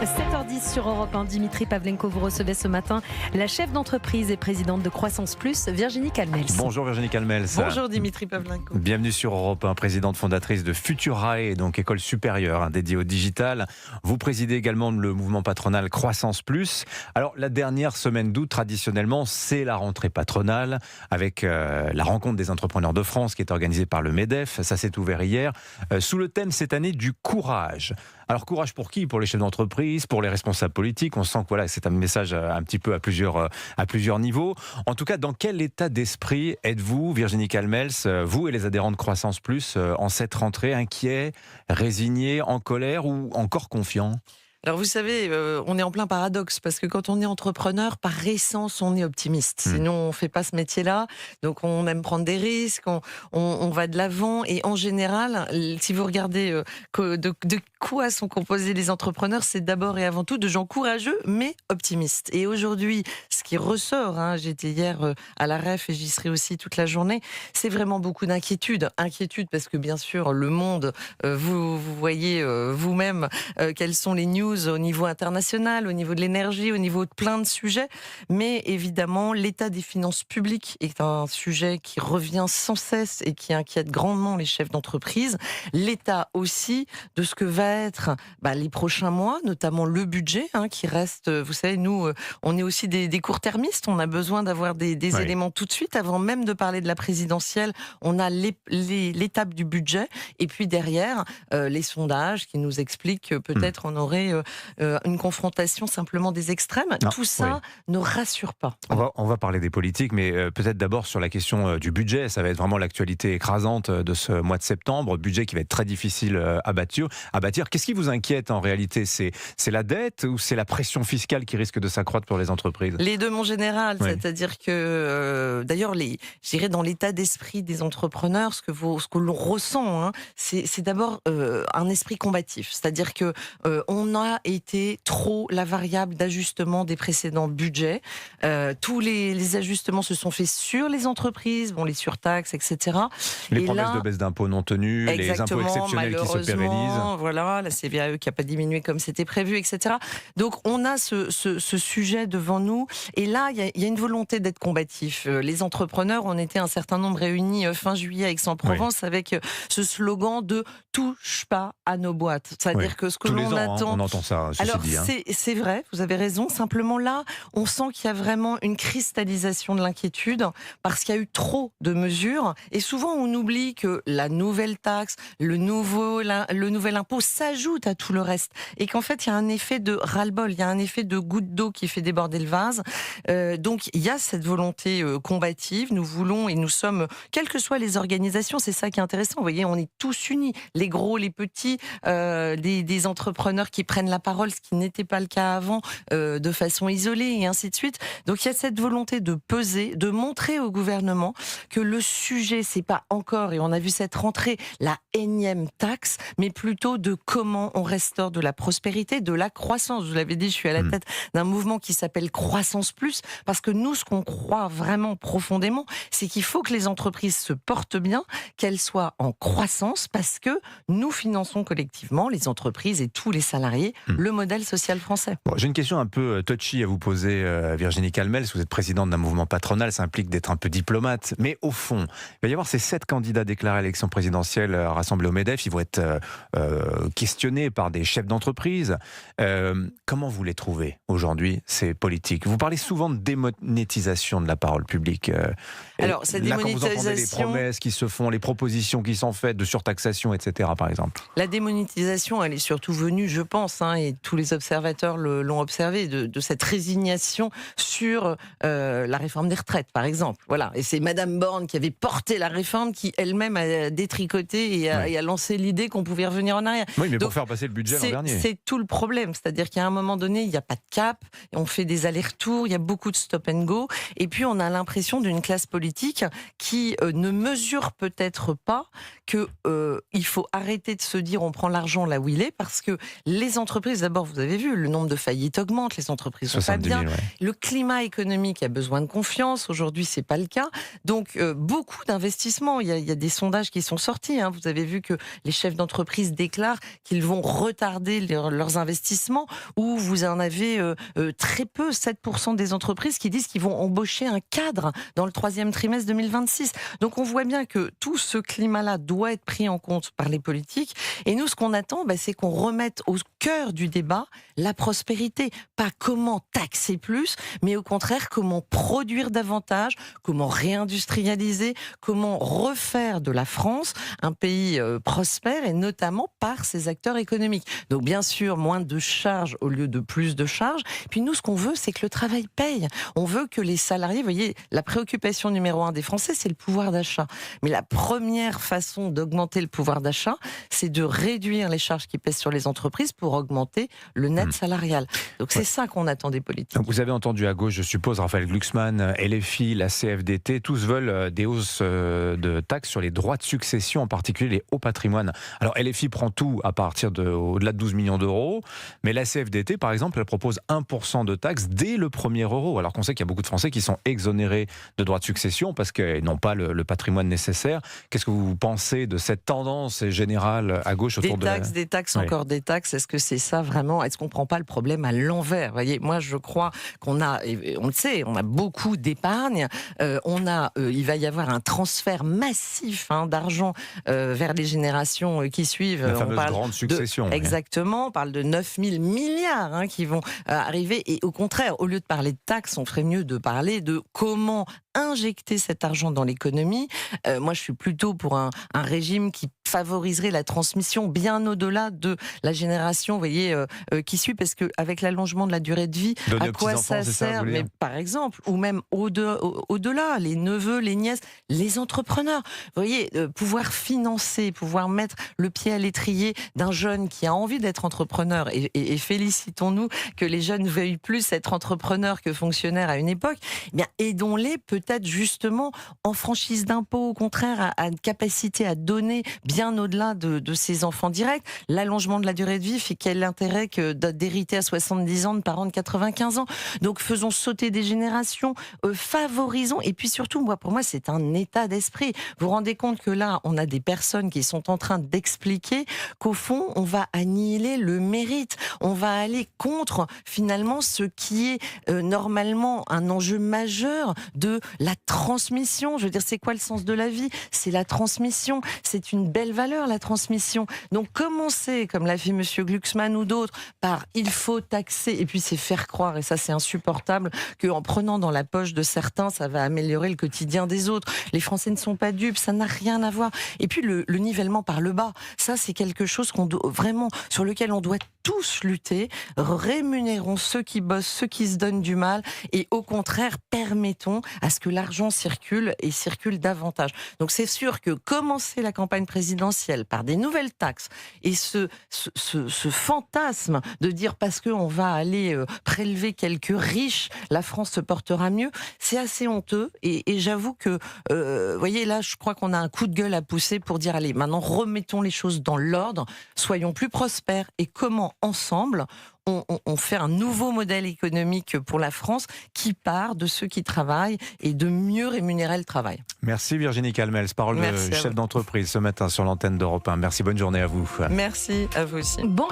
7h10 sur Europe 1. Dimitri Pavlenko, vous recevez ce matin la chef d'entreprise et présidente de Croissance Plus, Virginie Calmels. Bonjour Virginie Calmels. Bonjour Dimitri Pavlenko. Bienvenue sur Europe 1, présidente fondatrice de Futurae, donc école supérieure dédiée au digital. Vous présidez également le mouvement patronal Croissance Plus. Alors la dernière semaine d'août, traditionnellement, c'est la rentrée patronale avec la rencontre des entrepreneurs de France qui est organisée par le MEDEF. Ça s'est ouvert hier sous le thème cette année du courage. Alors courage pour qui ? Pour les chefs d'entreprise, pour les responsables politiques. On sent que voilà, c'est un message un petit peu à plusieurs niveaux. En tout cas, dans quel état d'esprit êtes-vous, Virginie Calmels, vous et les adhérents de Croissance Plus, en cette rentrée, inquiets, résignés, en colère ou encore confiants ? Alors vous savez, on est en plein paradoxe parce que quand on est entrepreneur, par essence, on est optimiste. Sinon, on ne fait pas ce métier-là. Donc on aime prendre des risques, on va de l'avant. Et en général, si vous regardez de quoi sont composés les entrepreneurs, c'est d'abord et avant tout de gens courageux, mais optimistes. Et aujourd'hui, ce qui ressort, j'étais hier à la REF et j'y serai aussi toute la journée, c'est vraiment beaucoup d'inquiétude. Inquiétude parce que bien sûr, le monde, vous voyez vous-même quelles sont les news au niveau international, au niveau de l'énergie, au niveau de plein de sujets. Mais évidemment, l'état des finances publiques est un sujet qui revient sans cesse et qui inquiète grandement les chefs d'entreprise. L'état aussi de ce que va être les prochains mois, notamment le budget qui reste, vous savez, nous, on est aussi des court-termistes, on a besoin d'avoir des éléments tout de suite. Avant même de parler de la présidentielle, on a l'étape du budget et puis derrière, les sondages qui nous expliquent que peut-être on aurait une confrontation simplement des extrêmes. Tout ça ne rassure pas. On va parler des politiques, mais peut-être d'abord sur la question du budget. Ça va être vraiment l'actualité écrasante de ce mois de septembre. Budget qui va être très difficile à bâtir. Qu'est-ce qui vous inquiète en réalité ? C'est la dette ou c'est la pression fiscale qui risque de s'accroître pour les entreprises ? Les deux, mon général. C'est-à-dire que, d'ailleurs, je dirais dans l'état d'esprit des entrepreneurs, ce que l'on ressent, c'est d'abord un esprit combatif. C'est-à-dire que on a été trop la variable d'ajustement des précédents budgets. Tous les ajustements se sont faits sur les entreprises, les surtaxes, etc. Les promesses de baisse d'impôts non tenues, les impôts exceptionnels qui se pérennisent. Voilà, la CVAE qui n'a pas diminué comme c'était prévu, etc. Donc on a ce sujet devant nous. Et là, il y a une volonté d'être combatif. Les entrepreneurs, on était un certain nombre réunis fin juillet à Aix-en-Provence avec ce slogan de « touche pas à nos boîtes ». C'est-à-dire que ce que l'on attend... on entend ça, alors, dit. C'est vrai, vous avez raison. Simplement là, on sent qu'il y a vraiment une cristallisation de l'inquiétude parce qu'il y a eu trop de mesures. Et souvent, on oublie que la nouvelle taxe, le nouvel impôt s'ajoute à tout le reste. Et qu'en fait, il y a un effet de ras-le-bol, il y a un effet de goutte d'eau qui fait déborder le vase. Donc, il y a cette volonté combative. Nous voulons et nous sommes, quelles que soient les organisations, c'est ça qui est intéressant. Vous voyez, on est tous unis, les gros, les petits, des entrepreneurs qui prennent la parole, ce qui n'était pas le cas avant, de façon isolée et ainsi de suite. Donc il y a cette volonté de peser, de montrer au gouvernement que le sujet, c'est pas encore, et on a vu cette rentrée, la énième taxe, mais plutôt de comment on restaure de la prospérité, de la croissance. Je vous l'avais dit, je suis à la tête d'un mouvement qui s'appelle Croissance Plus, parce que nous, ce qu'on croit vraiment profondément, c'est qu'il faut que les entreprises se portent bien, qu'elles soient en croissance, parce que nous finançons collectivement, les entreprises et tous les salariés, le modèle social français. J'ai une question un peu touchy à vous poser, Virginie Calmels. Vous êtes présidente d'un mouvement patronal, ça implique d'être un peu diplomate. Mais au fond, il va y avoir ces 7 candidats déclarés à l'élection présidentielle rassemblés au MEDEF. Ils vont être questionnés par des chefs d'entreprise. Comment vous les trouvez aujourd'hui, ces politiques ? Vous parlez souvent de démonétisation de la parole publique. Alors, cette démonétisation... Quand vous entendez les promesses qui se font, les propositions qui sont faites de surtaxation, etc., par exemple. La démonétisation, elle est surtout venue, je pense, et tous les observateurs l'ont observé, de cette résignation sur la réforme des retraites, par exemple. Voilà. Et c'est Madame Borne qui avait porté la réforme, qui elle-même a détricoté et a lancé l'idée qu'on pouvait revenir en arrière. Oui, mais donc, pour faire passer le budget l'an dernier. C'est tout le problème. C'est-à-dire qu'à un moment donné, il n'y a pas de cap, on fait des allers-retours, il y a beaucoup de stop and go, et puis on a l'impression d'une classe politique qui ne mesure peut-être pas qu'il faut arrêter de se dire on prend l'argent là où il est, parce que les entreprises, d'abord, vous avez vu, le nombre de faillites augmente, les entreprises vont pas 70 bien. 000, ouais. Le climat économique a besoin de confiance. Aujourd'hui, c'est pas le cas. Donc, beaucoup d'investissements. Il y a des sondages qui sont sortis. Vous avez vu que les chefs d'entreprise déclarent qu'ils vont retarder leurs investissements, ou vous en avez très peu, 7% des entreprises qui disent qu'ils vont embaucher un cadre dans le 3e trimestre 2026. Donc, on voit bien que tout ce climat-là doit être pris en compte par les politiques. Et nous, ce qu'on attend, c'est qu'on remette au cœur du débat la prospérité. Pas comment taxer plus, mais au contraire, comment produire davantage, comment réindustrialiser, comment refaire de la France un pays prospère, et notamment par ses acteurs économiques. Donc bien sûr, moins de charges au lieu de plus de charges. Puis nous, ce qu'on veut, c'est que le travail paye. On veut que les salariés, vous voyez, la préoccupation numéro 1 des Français, c'est le pouvoir d'achat. Mais la première façon d'augmenter le pouvoir d'achat, c'est de réduire les charges qui pèsent sur les entreprises pour augmenter le net salarial. Donc c'est ça qu'on attend des politiques. Donc vous avez entendu à gauche, je suppose, Raphaël Glucksmann, LFI, la CFDT, tous veulent des hausses de taxes sur les droits de succession, en particulier les hauts patrimoines. Alors LFI prend tout à partir au-delà de 12 millions d'euros, mais la CFDT, par exemple, elle propose 1% de taxes dès le premier euro, alors qu'on sait qu'il y a beaucoup de Français qui sont exonérés de droits de succession parce qu'ils n'ont pas le patrimoine nécessaire. Qu'est-ce que vous pensez de cette tendance générale à gauche autour des taxes, encore des taxes? Est-ce que c'est ça vraiment? Est-ce qu'on ne prend pas le problème à l'envers? Vous voyez, moi je crois qu'on a, on le sait, on a beaucoup d'épargne. Il va y avoir un transfert massif d'argent vers les générations qui suivent. La fameuse grande succession. Exactement, on parle de 9 000 milliards qui vont arriver. Et au contraire, au lieu de parler de taxes, on ferait mieux de parler de comment injecter cet argent dans l'économie. Moi, je suis plutôt pour un régime qui favoriserait la transmission bien au-delà de la génération, vous voyez, qui suit, parce qu'avec l'allongement de la durée de vie, donner à quoi ça sert? Mais par exemple, ou même au-delà, les neveux, les nièces, les entrepreneurs. Vous voyez, pouvoir financer, pouvoir mettre le pied à l'étrier d'un jeune qui a envie d'être entrepreneur, et félicitons-nous que les jeunes veuillent plus être entrepreneurs que fonctionnaires à une époque, eh bien, aidons-les peut-être justement en franchise d'impôt, au contraire, à une capacité à donner bien au-delà de ses enfants directs. L'allongement de la durée de vie fait quel intérêt que d'hériter à 70 ans de parents de 95 ans. Donc faisons sauter des générations, favorisons, et puis surtout, pour moi, c'est un état d'esprit. Vous vous rendez compte que là, on a des personnes qui sont en train d'expliquer qu'au fond, on va annihiler le mérite. On va aller contre, finalement, ce qui est normalement un enjeu majeur de la transmission. Je veux dire, c'est quoi le sens de la vie? C'est la transmission. C'est une belle valeur, la transmission. Donc commencer, comme l'a fait Monsieur Glucksmann ou d'autres, par il faut taxer, et puis c'est faire croire, et ça c'est insupportable, qu'en prenant dans la poche de certains, ça va améliorer le quotidien des autres. Les Français ne sont pas dupes, ça n'a rien à voir. Et puis le nivellement par le bas, ça c'est quelque chose vraiment sur lequel on doit tous lutter. Rémunérons ceux qui bossent, ceux qui se donnent du mal, et au contraire, permettons à ce que l'argent circule, et circule davantage. Donc c'est sûr que commencer la campagne présidentielle par des nouvelles taxes, et ce fantasme de dire parce qu'on va aller prélever quelques riches, la France se portera mieux, c'est assez honteux. Et j'avoue que, vous voyez, là, je crois qu'on a un coup de gueule à pousser pour dire, allez, maintenant, remettons les choses dans l'ordre, soyons plus prospères, et comment, ensemble, on fait un nouveau modèle économique pour la France qui part de ceux qui travaillent et de mieux rémunérer le travail. Merci Virginie Calmels, parole de chef d'entreprise ce matin sur l'antenne d'Europe 1. Merci, bonne journée à vous. Merci à vous aussi. Bon